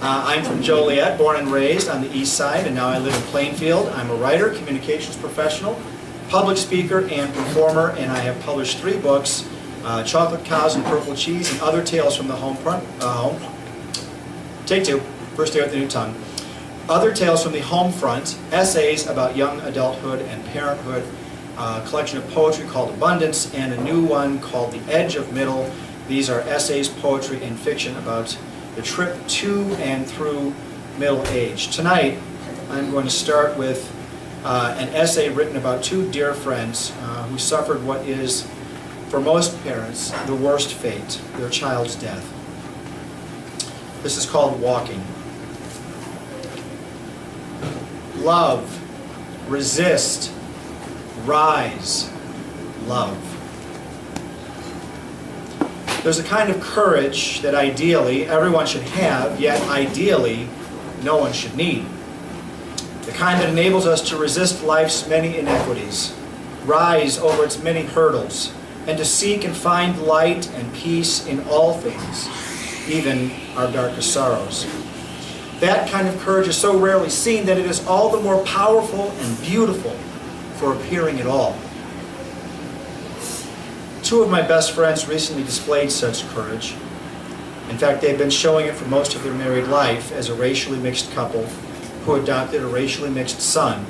I'm from Joliet, born and raised on the east side, and now I live in Plainfield. I'm a writer, communications professional, public speaker, and performer, and I have published 3 books, Chocolate Cows and Purple Cheese, and Other Tales from the Home Front. Take 2, first day with the new tongue. Other Tales from the Home Front, essays about young adulthood and parenthood, a collection of poetry called Abundance, and a new one called The Edge of Middle. These are essays, poetry, and fiction about the trip to and through middle age. Tonight, I'm going to start with an essay written about 2 dear friends who suffered what is, for most parents, the worst fate, their child's death. This is called Walking. Love, resist, rise, love. There's a kind of courage that ideally everyone should have, yet ideally no one should need. The kind that enables us to resist life's many inequities, rise over its many hurdles, and to seek and find light and peace in all things, even our darkest sorrows. That kind of courage is so rarely seen that it is all the more powerful and beautiful for appearing at all. 2 of my best friends recently displayed such courage. In fact, they've been showing it for most of their married life as a racially mixed couple who adopted a racially mixed son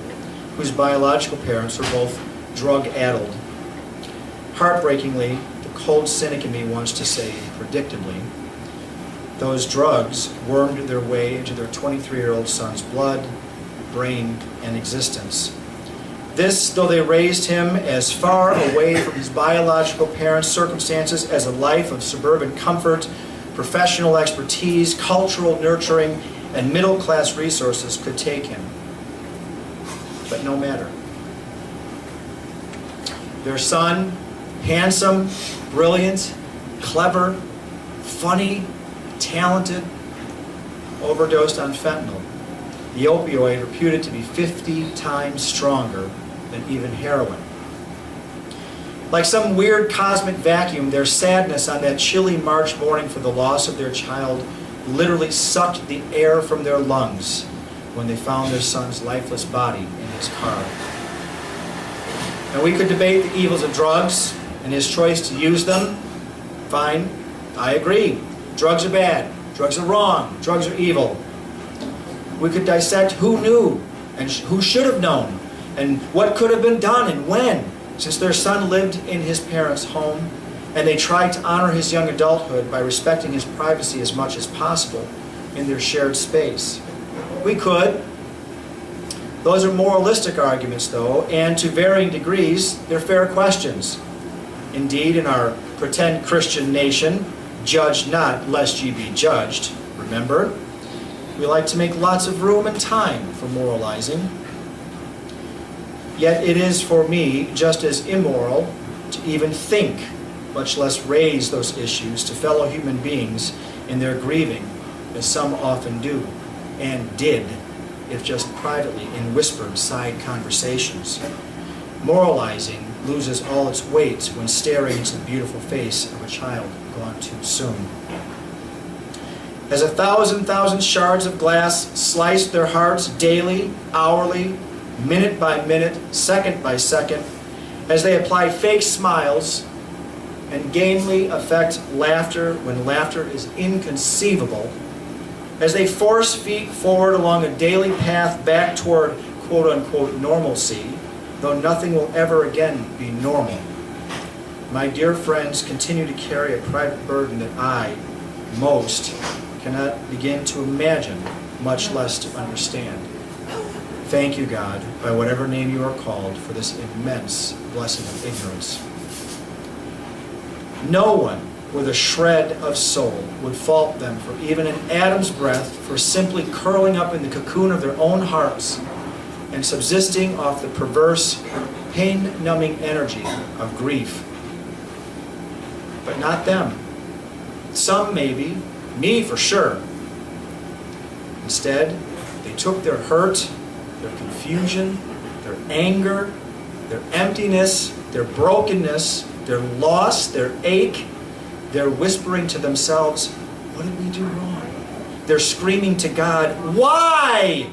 whose biological parents were both drug-addled. Heartbreakingly, the cold cynic in me wants to say, predictably, those drugs wormed their way into their 23-year-old son's blood, brain, and existence. This, though they raised him as far away from his biological parents' circumstances as a life of suburban comfort, professional expertise, cultural nurturing, and middle-class resources could take him. But no matter. Their son, handsome, brilliant, clever, funny, talented, overdosed on fentanyl, the opioid reputed to be 50 times stronger than even heroin. Like some weird cosmic vacuum, their sadness on that chilly March morning for the loss of their child literally sucked the air from their lungs when they found their son's lifeless body in his car. And we could debate the evils of drugs and his choice to use them. Fine, I agree. Drugs are bad. Drugs are wrong. Drugs are evil. We could dissect who knew and who should have known and what could have been done and when, since their son lived in his parents' home and they tried to honor his young adulthood by respecting his privacy as much as possible in their shared space. We could. Those are moralistic arguments, though, and to varying degrees, they're fair questions. Indeed, in our pretend Christian nation, judge not, lest ye be judged, remember? We like to make lots of room and time for moralizing. Yet it is for me just as immoral to even think, much less raise those issues to fellow human beings in their grieving, as some often do, and did, if just privately in whispered side conversations. Moralizing loses all its weight when staring into the beautiful face of a child gone too soon. As 1,000 shards of glass sliced their hearts daily, hourly, minute by minute, second by second, as they apply fake smiles and gamely affect laughter when laughter is inconceivable, as they force feet forward along a daily path back toward quote-unquote normalcy, though nothing will ever again be normal. My dear friends continue to carry a private burden that I, most, cannot begin to imagine, much less to understand. Thank you, God, by whatever name you are called, for this immense blessing of ignorance. No one with a shred of soul would fault them for even an atom's breadth for simply curling up in the cocoon of their own hearts and subsisting off the perverse, pain-numbing energy of grief. But not them. Some maybe, me for sure. Instead, they took their hurt, their confusion, their anger, their emptiness, their brokenness, their loss, their ache, their whispering to themselves, what did we do wrong? They're screaming to God, why?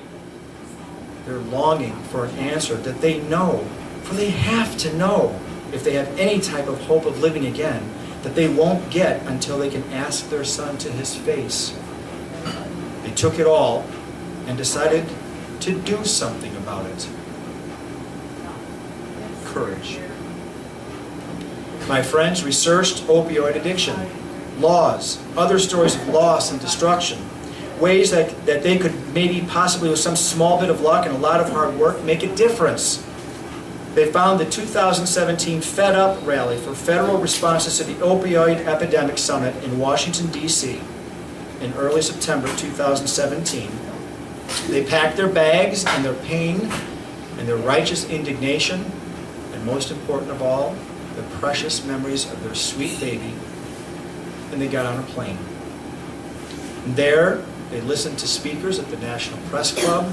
They're longing for an answer that they know, for they have to know, if they have any type of hope of living again, that they won't get until they can ask their son to his face. They took it all and decided to do something about it. Courage. My friends researched opioid addiction, laws, other stories of loss and destruction, ways that they could maybe possibly with some small bit of luck and a lot of hard work make a difference. They found the 2017 Fed Up rally for federal responses to the opioid epidemic summit in Washington, D.C. in early September 2017. They packed their bags and their pain and their righteous indignation, and most important of all, the precious memories of their sweet baby, and they got on a plane. And there, they listened to speakers at the National Press Club.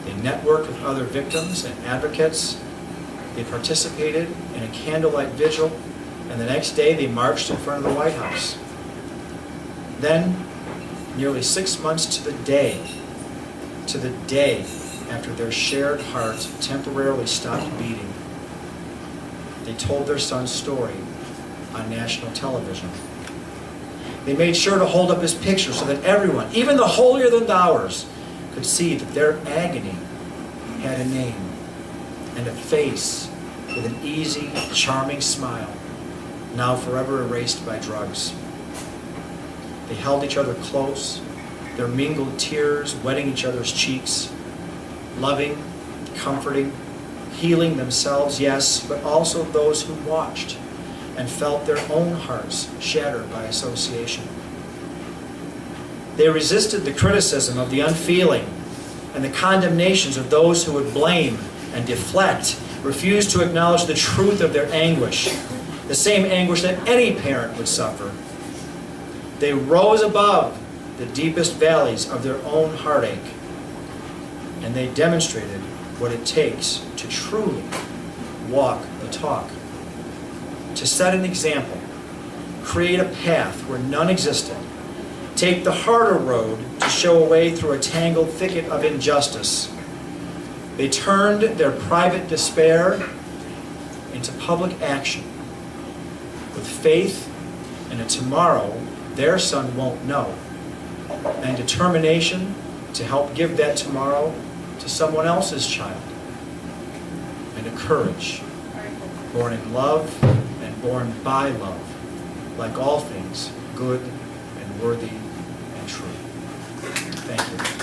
They networked with other victims and advocates. They participated in a candlelight vigil, and the next day they marched in front of the White House. Then, nearly 6 months to the day after their shared heart temporarily stopped beating, they told their son's story on national television. They made sure to hold up his picture so that everyone, even the holier-than-thouers, could see that their agony had a name and a face with an easy, charming smile, now forever erased by drugs. They held each other close, their mingled tears wetting each other's cheeks, loving, comforting, healing themselves, yes, but also those who watched and felt their own hearts shattered by association. They resisted the criticism of the unfeeling and the condemnations of those who would blame and deflect, refused to acknowledge the truth of their anguish, the same anguish that any parent would suffer. They rose above the deepest valleys of their own heartache, and they demonstrated what it takes to truly walk the talk, to set an example, create a path where none existed, take the harder road to show a way through a tangled thicket of injustice. They turned their private despair into public action with faith in a tomorrow their son won't know, and determination to help give that tomorrow to someone else's child, and a courage born in love and born by love, like all things good and worthy and true. Thank you.